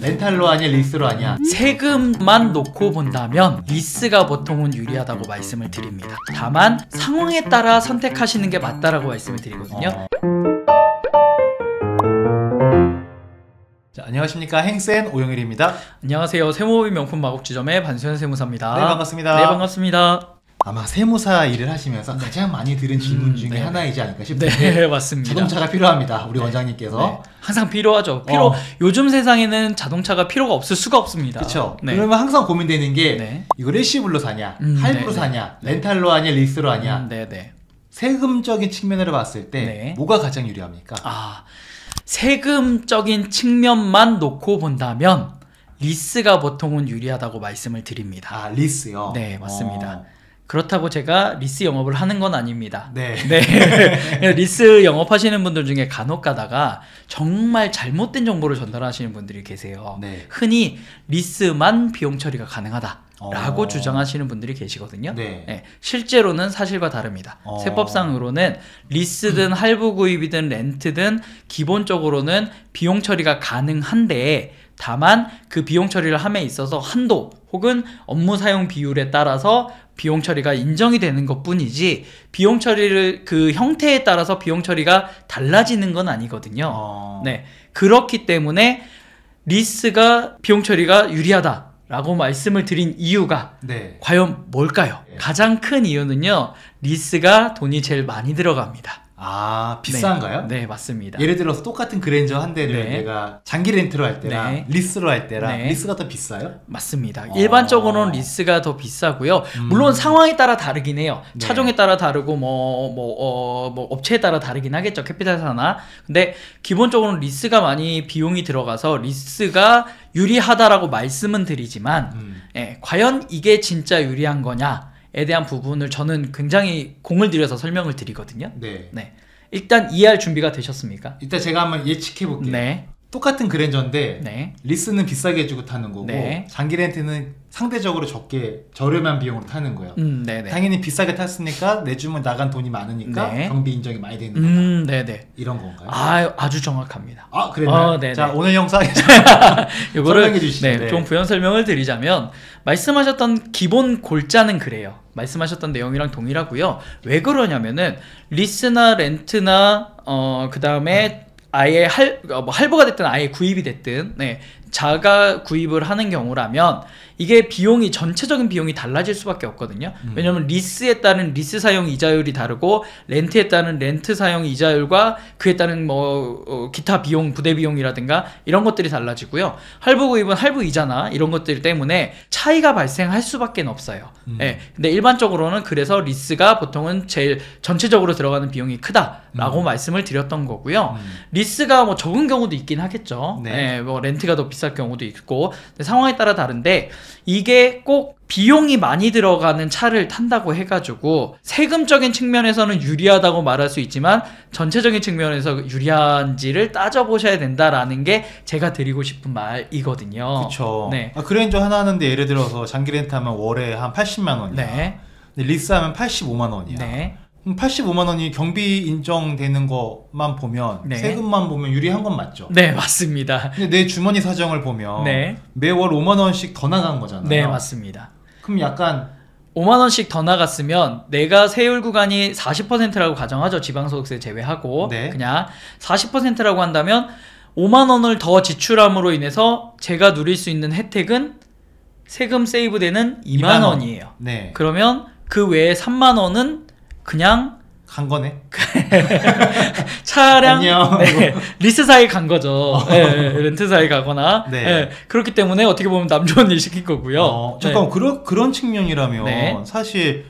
렌탈로 하냐 리스로 하냐. 세금만 놓고 본다면 리스가 보통은 유리하다고 말씀을 드립니다. 다만 상황에 따라 선택하시는 게 맞다라고 말씀을 드리거든요. 자, 안녕하십니까, 행센 오영일입니다. 안녕하세요, 세무법인 명품 마곡지점의 반수현 세무사입니다. 네, 반갑습니다. 네, 반갑습니다. 아마 세무사 일을 하시면서 가장 많이 들은 질문 중에 네. 하나이지 않을까 싶은데. 네, 맞습니다. 자동차가 필요합니다, 우리 원장님께서. 네, 항상 필요하죠. 요즘 세상에는 자동차가 필요가 없을 수가 없습니다. 그렇죠. 네. 그러면 항상 고민되는 게 네. 이거 일시불로 사냐, 할부로 사냐, 렌탈로 하냐, 리스로 하냐. 네네. 세금적인 측면으로 봤을 때 네. 뭐가 가장 유리합니까? 세금적인 측면만 놓고 본다면 리스가 보통은 유리하다고 말씀을 드립니다. 리스요? 네, 맞습니다. 그렇다고 제가 리스 영업을 하는 건 아닙니다. 네. 네. 리스 영업하시는 분들 중에 간혹 가다가 정말 잘못된 정보를 전달하시는 분들이 계세요. 네. 흔히 리스만 비용 처리가 가능하다 라고 주장하시는 분들이 계시거든요. 네. 네. 실제로는 사실과 다릅니다. 세법상으로는 리스든 할부 구입이든 렌트든 기본적으로는 비용 처리가 가능한데, 다만 그 비용 처리를 함에 있어서 한도 혹은 업무 사용 비율에 따라서 비용 처리가 인정이 되는 것 뿐이지, 비용 처리를 그 형태에 따라서 비용 처리가 달라지는 건 아니거든요. 네. 그렇기 때문에 리스가 비용 처리가 유리하다라고 말씀을 드린 이유가 과연 뭘까요? 가장 큰 이유는요, 리스가 돈이 제일 많이 들어갑니다. 비싼가요? 네, 맞습니다. 예를 들어서 똑같은 그랜저 한 대를 내가 장기 렌트로 할 때랑 리스로 할 때랑 리스가 더 비싸요? 맞습니다. 일반적으로는 리스가 더 비싸고요. 물론 상황에 따라 다르긴 해요. 차종에 따라 다르고 업체에 따라 다르긴 하겠죠, 캐피탈사나. 근데 기본적으로는 리스가 많이 비용이 들어가서 리스가 유리하다라고 말씀은 드리지만 과연 이게 진짜 유리한 거냐 에 대한 부분을 저는 굉장히 공을 들여서 설명을 드리거든요. 네. 일단 이해할 준비가 되셨습니까? 일단 제가 한번 예측해 볼게요. 네. 똑같은 그랜저인데 리스는 비싸게 주고 타는 거고 장기 렌트는 상대적으로 저렴한 비용으로 타는 거예요. 당연히 비싸게 탔으니까 내주면 나간 돈이 많으니까 경비 인정이 많이 되는 거다. 이런 건가요? 아주 정확합니다. 그랬나요? 자, 오늘 영상에 이거를 설명해 주시죠. 좀 부연 설명을 드리자면, 말씀하셨던 기본 골자는 그래요. 말씀하셨던 내용이랑 동일하고요. 왜 그러냐면은 리스나 렌트나 그 다음에 아예 할부가 됐든 아예 구입이 됐든 자가 구입을 하는 경우라면 이게 전체적인 비용이 달라질 수밖에 없거든요. 왜냐면 리스에 따른 리스 사용 이자율이 다르고 렌트에 따른 렌트 사용 이자율과 그에 따른 기타 비용, 부대 비용이라든가 이런 것들이 달라지고요. 할부 구입은 할부 이자나 이런 것들 때문에 차이가 발생할 수밖에 없어요. 근데 일반적으로는 그래서 리스가 보통은 제일 전체적으로 들어가는 비용이 크다라고 말씀을 드렸던 거고요. 리스가 적은 경우도 있긴 하겠죠. 렌트가 더 비쌀 경우도 있고, 상황에 따라 다른데, 이게 꼭 비용이 많이 들어가는 차를 탄다고 해가지고 세금적인 측면에서는 유리하다고 말할 수 있지만 전체적인 측면에서 유리한지를 따져보셔야 된다라는 게 제가 드리고 싶은 말이거든요. 그렇죠. 그랜저 하나 하는데 예를 들어서 장기 렌트 하면 월에 한 80만 원이야. 근데 리스 하면 85만 원이야. 85만 원이 경비 인정되는 것만 보면 세금만 보면 유리한 건 맞죠? 네, 맞습니다. 근데 내 주머니 사정을 보면 매월 5만 원씩 더 나간 거잖아요. 네, 맞습니다. 그럼 약간 5만 원씩 더 나갔으면 내가 세율 구간이 40%라고 가정하죠. 지방소득세 제외하고 그냥 40%라고 한다면 5만 원을 더 지출함으로 인해서 제가 누릴 수 있는 혜택은 세금 세이브되는 2만 원이에요. 그러면 그 외에 3만 원은 그냥 간 거네. 차량 리스사에 간 거죠. 렌트사에 가거나. 그렇기 때문에 어떻게 보면 남 좋은 일 시킨 거고요. 잠깐 그런 측면이라면 사실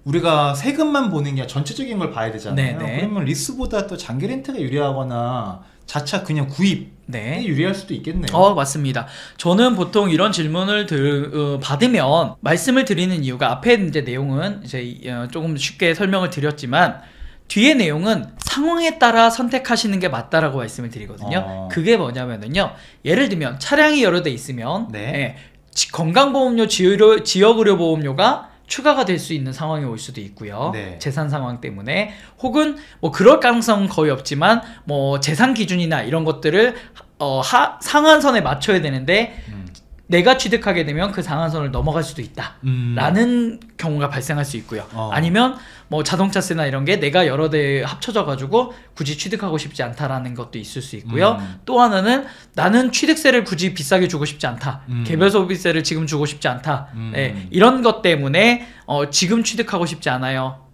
우리가 세금만 보는 게 전체적인 걸 봐야 되잖아요. 그러면 리스보다 또 장기 렌트가 유리하거나 자차 그냥 구입 유리할 수도 있겠네요. 맞습니다. 저는 보통 이런 질문을 받으면 말씀을 드리는 이유가, 앞에 이제 내용은 이제 조금 쉽게 설명을 드렸지만 뒤에 내용은 상황에 따라 선택하시는 게 맞다라고 말씀을 드리거든요. 그게 뭐냐면요, 예를 들면 차량이 여러 대 있으면 건강보험료, 지역의료보험료가 추가가 될 수 있는 상황이 올 수도 있고요. 재산 상황 때문에, 혹은 그럴 가능성은 거의 없지만 재산 기준이나 이런 것들을 상한선에 맞춰야 되는데 내가 취득하게 되면 그 상한선을 넘어갈 수도 있다 라는 경우가 발생할 수 있고요. 아니면 뭐 자동차세나 이런 게 내가 여러 대 합쳐져 가지고 굳이 취득하고 싶지 않다라는 것도 있을 수 있고요. 또 하나는 나는 취득세를 굳이 비싸게 주고 싶지 않다. 개별 소비세를 지금 주고 싶지 않다. 네, 이런 것 때문에 지금 취득하고 싶지 않아요.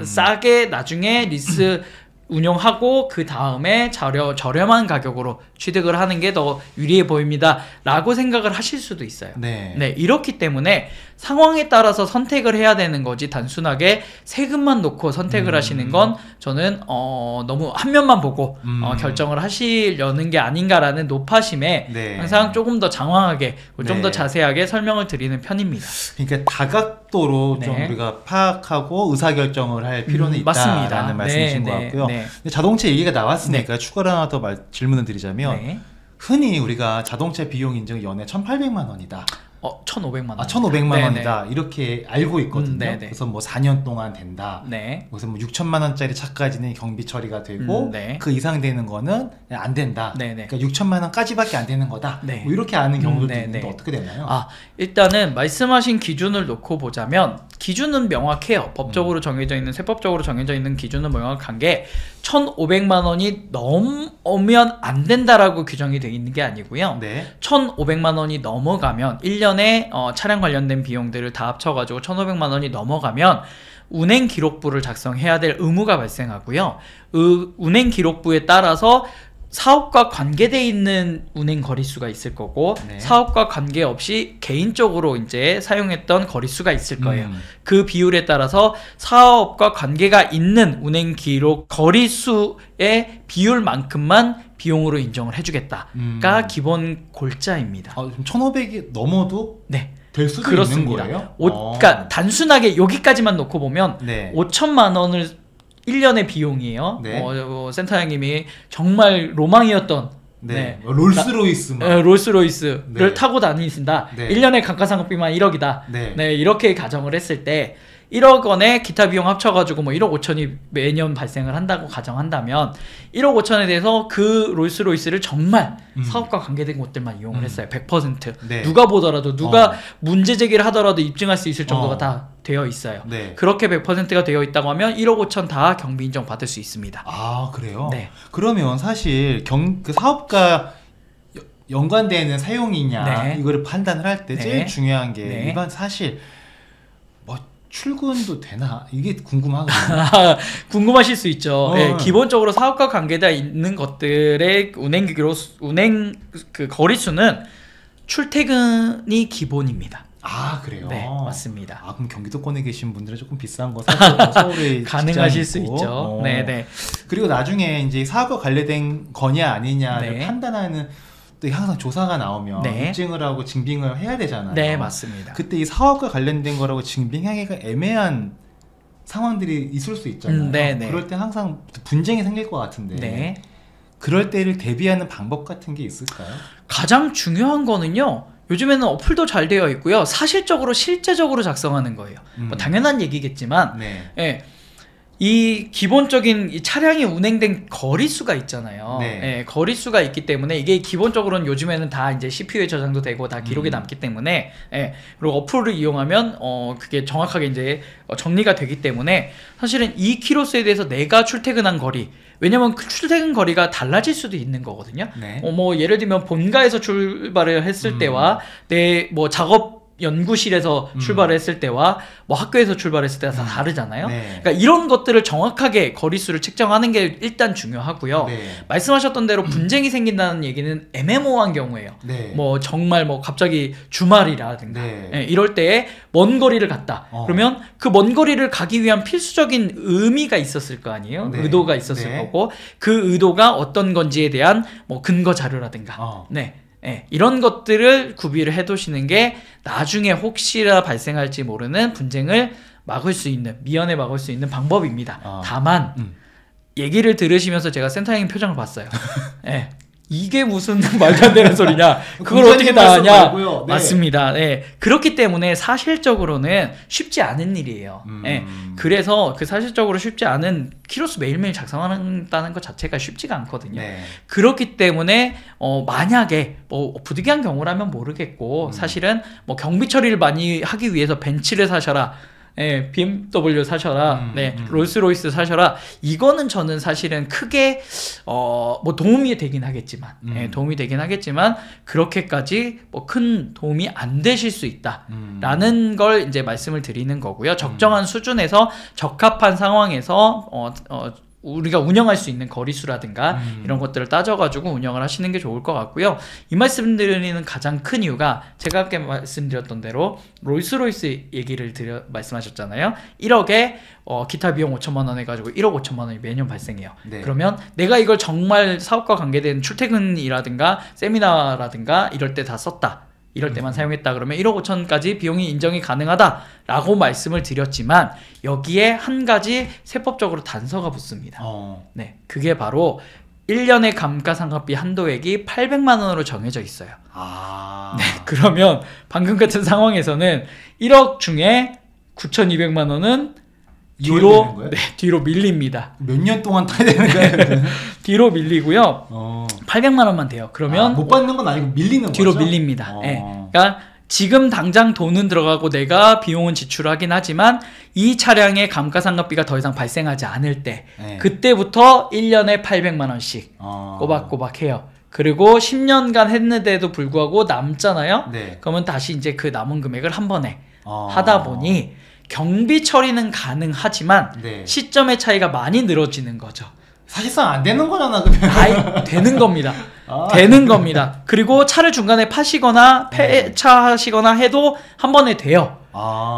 싸게 나중에 리스 운용하고 그 다음에 저렴한 가격으로 취득을 하는 게 더 유리해 보입니다 라고 생각을 하실 수도 있어요. 네, 이렇기 때문에 상황에 따라서 선택을 해야 되는 거지 단순하게 세금만 놓고 선택을 하시는 건 저는 너무 한 면만 보고 결정을 하시려는 게 아닌가라는 노파심에 항상 조금 더 장황하게 좀 더 자세하게 설명을 드리는 편입니다. 그러니까 다각도로 좀 우리가 파악하고 의사결정을 할 필요는 있다라는 말씀이신 것 같고요. 자동차 얘기가 나왔으니까 추가로 하나 더 질문을 드리자면 흔히 우리가 자동차 비용 인증 연에 1,800만 원이다. 1,500만 원. 1,500만 원이다. 이렇게 알고 있거든요. 그래서 뭐 4년 동안 된다. 그래서 뭐 6천만 원짜리 차까지는 경비 처리가 되고 그 이상 되는 거는 안 된다. 그러니까 6천만 원까지밖에 안 되는 거다. 뭐 이렇게 아는 경우도 있는데 어떻게 되나요? 일단은 말씀하신 기준을 놓고 보자면 기준은 명확해요. 법적으로 정해져 있는 세법적으로 정해져 있는 기준은 명확한 게 1,500만 원이 넘으면 안 된다라고 규정이 되어 있는 게 아니고요. 1,500만 원이 넘어가면 1년에 차량 관련된 비용들을 다 합쳐가지고 1,500만 원이 넘어가면 운행 기록부를 작성해야 될 의무가 발생하고요. 운행 기록부에 따라서 사업과 관계돼 있는 운행 거리수가 있을 거고 사업과 관계없이 개인적으로 이제 사용했던 거리수가 있을 거예요. 그 비율에 따라서 사업과 관계가 있는 운행 기록 거리수의 비율만큼만 비용으로 인정을 해주겠다가 기본 골자입니다. 1,500이 넘어도 될 수도 그렇습니다. 있는 거예요? 그러니까 단순하게 여기까지만 놓고 보면 5천만 원을 1년의 비용이에요. 센터장님이 정말 로망이었던 롤스로이스를 타고 다니신다. 1년의 감가상각비만 1억이다. 이렇게 가정을 했을 때 1억 원에 기타 비용 합쳐가지고 뭐 1억 5천이 매년 발생을 한다고 가정한다면 1억 5천에 대해서 그 롤스로이스를 정말 사업과 관계된 곳들만 이용을 했어요. 100%. 누가 보더라도 누가 문제 제기를 하더라도 입증할 수 있을 정도가 다 되어 있어요. 그렇게 100%가 되어 있다고 하면 1억 5천 다 경비 인정 받을 수 있습니다. 아, 그래요? 그러면 사실 그 사업과 연관되는 사용이냐 이거를 판단을 할 때 제일 중요한 게 일반 사실 출근도 되나? 이게 궁금하거든요. 궁금하실 수 있죠. 기본적으로 사업과 관계되어 있는 것들의 운행 그 거리수는 출퇴근이 기본입니다. 아, 그래요? 네, 맞습니다. 그럼 경기도권에 계신 분들은 조금 비싼 거 사서 서울에 가능하실 수 있죠. 그리고 나중에 이제 사업과 관련된 거냐 아니냐를 판단하는 또 항상 조사가 나오면 입증을 하고 증빙을 해야 되잖아요. 네, 맞습니다. 그때 이 사업과 관련된 거라고 증빙하기가 애매한 상황들이 있을 수 있잖아요. 그럴 때 항상 분쟁이 생길 것 같은데 그럴 때를 대비하는 방법 같은 게 있을까요? 가장 중요한 거는요. 요즘에는 어플도 잘 되어 있고요. 사실적으로 실제적으로 작성하는 거예요. 뭐 당연한 얘기겠지만 이 기본적인 이 차량이 운행된 거리수가 있잖아요. 거리수가 있기 때문에 이게 기본적으로는 요즘에는 다 이제 CPU에 저장도 되고 다 기록에 남기 때문에 그리고 어플을 이용하면 그게 정확하게 이제 정리가 되기 때문에 사실은 이 키로수에 대해서 내가 출퇴근한 거리, 왜냐면 그 출퇴근 거리가 달라질 수도 있는 거거든요. 뭐 예를 들면 본가에서 출발을 했을 때와 내 뭐 작업 연구실에서 출발을 했을 때와 뭐 학교에서 출발했을 때가 다 다르잖아요. 그러니까 이런 것들을 정확하게 거리수를 측정하는 게 일단 중요하고요. 말씀하셨던 대로 분쟁이 생긴다는 얘기는 애매모호한 경우예요. 뭐 정말 뭐 갑자기 주말이라든가 이럴 때에 먼 거리를 갔다. 그러면 그 먼 거리를 가기 위한 필수적인 의미가 있었을 거 아니에요. 의도가 있었을 거고 그 의도가 어떤 건지에 대한 뭐 근거 자료라든가 이런 것들을 구비를 해두시는 게 나중에 혹시나 발생할지 모르는 분쟁을 막을 수 있는, 미연에 막을 수 있는 방법입니다. 다만 얘기를 들으시면서 제가 센터장님 표정을 봤어요. 이게 무슨 말도 안 되는 소리냐? 그걸 어떻게 다 하냐? 네. 맞습니다. 네. 그렇기 때문에 사실적으로는 쉽지 않은 일이에요. 네. 그래서 그 사실적으로 쉽지 않은 키로수 매일매일 작성한다는 것 자체가 쉽지가 않거든요. 네. 그렇기 때문에 만약에 뭐 부득이한 경우라면 모르겠고 사실은 뭐 경비 처리를 많이 하기 위해서 벤츠를 사셔라. 네, BMW 사셔라, 네, 롤스로이스 사셔라. 이거는 저는 사실은 크게 뭐 도움이 되긴 하겠지만, 네, 도움이 되긴 하겠지만 그렇게까지 뭐 큰 도움이 안 되실 수 있다라는 걸 이제 말씀을 드리는 거고요. 적정한 수준에서 적합한 상황에서 우리가 운영할 수 있는 거리수라든가 이런 것들을 따져가지고 운영을 하시는 게 좋을 것 같고요. 이 말씀 드리는 가장 큰 이유가 제가 아까 말씀드렸던 대로 롤스로이스 얘기를 말씀하셨잖아요. 1억에 기타 비용 5천만 원 해가지고 1억 5천만 원이 매년 발생해요. 네. 그러면 내가 이걸 정말 사업과 관계된 출퇴근이라든가 세미나라든가 이럴 때 다 썼다. 이럴 때만 사용했다 그러면 1억 5천까지 비용이 인정이 가능하다라고 말씀을 드렸지만 여기에 한 가지 세법적으로 단서가 붙습니다. 네, 그게 바로 1년의 감가상각비 한도액이 800만 원으로 정해져 있어요. 네, 그러면 방금 같은 상황에서는 1억 중에 9,200만 원은 뒤로 밀립니다. 몇 년 동안 타야 되는 거예요? 뒤로 밀리고요. 800만 원만 돼요. 그러면 못 받는 건 아니고 밀리는 뒤로 거죠? 밀립니다. 네. 그러니까 지금 당장 돈은 들어가고 내가 비용은 지출하긴 하지만 이 차량의 감가상각비가 더 이상 발생하지 않을 때 그때부터 1년에 800만 원씩 꼬박꼬박 해요. 그리고 10년간 했는데도 불구하고 남잖아요. 네. 그러면 다시 이제 그 남은 금액을 한 번에 하다 보니 경비 처리는 가능하지만 시점의 차이가 많이 늘어지는 거죠. 사실상 안 되는 거잖아, 그러면. 되는 겁니다. 되는 겁니다. 그리고 차를 중간에 파시거나 폐차하시거나 해도 한 번에 돼요.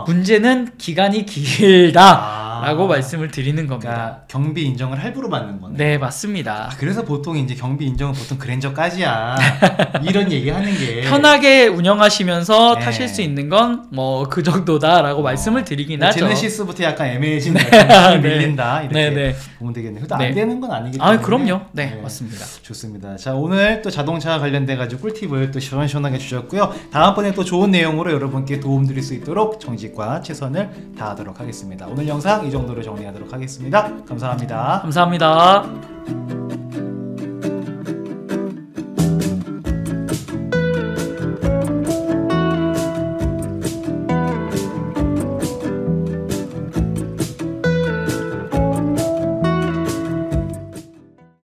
문제는 기간이 길다라고 말씀을 드리는 겁니다. 그러니까 경비 인정을 할부로 받는 거네. 네, 맞습니다. 그래서 보통 이제 경비 인정은 보통 그랜저까지야. 이런 얘기 하는 게 편하게 운영하시면서 타실 수 있는 건 뭐 그 정도다라고 말씀을 드리긴 하죠. 제네시스부터 약간 애매해진 밀린다 이렇게 보면 되겠네요. 안 되는 건 아니기 때문에. 그럼요. 네, 맞습니다. 좋습니다. 자, 오늘 또 자동차 관련돼 가지고 꿀팁을 또 시원시원하게 주셨고요. 다음번에 또 좋은 내용으로 여러분께 도움 드릴 수 있도록 정직과 최선을 다하도록 하겠습니다. 오늘 영상 이 정도로 정리하도록 하겠습니다. 감사합니다. 감사합니다.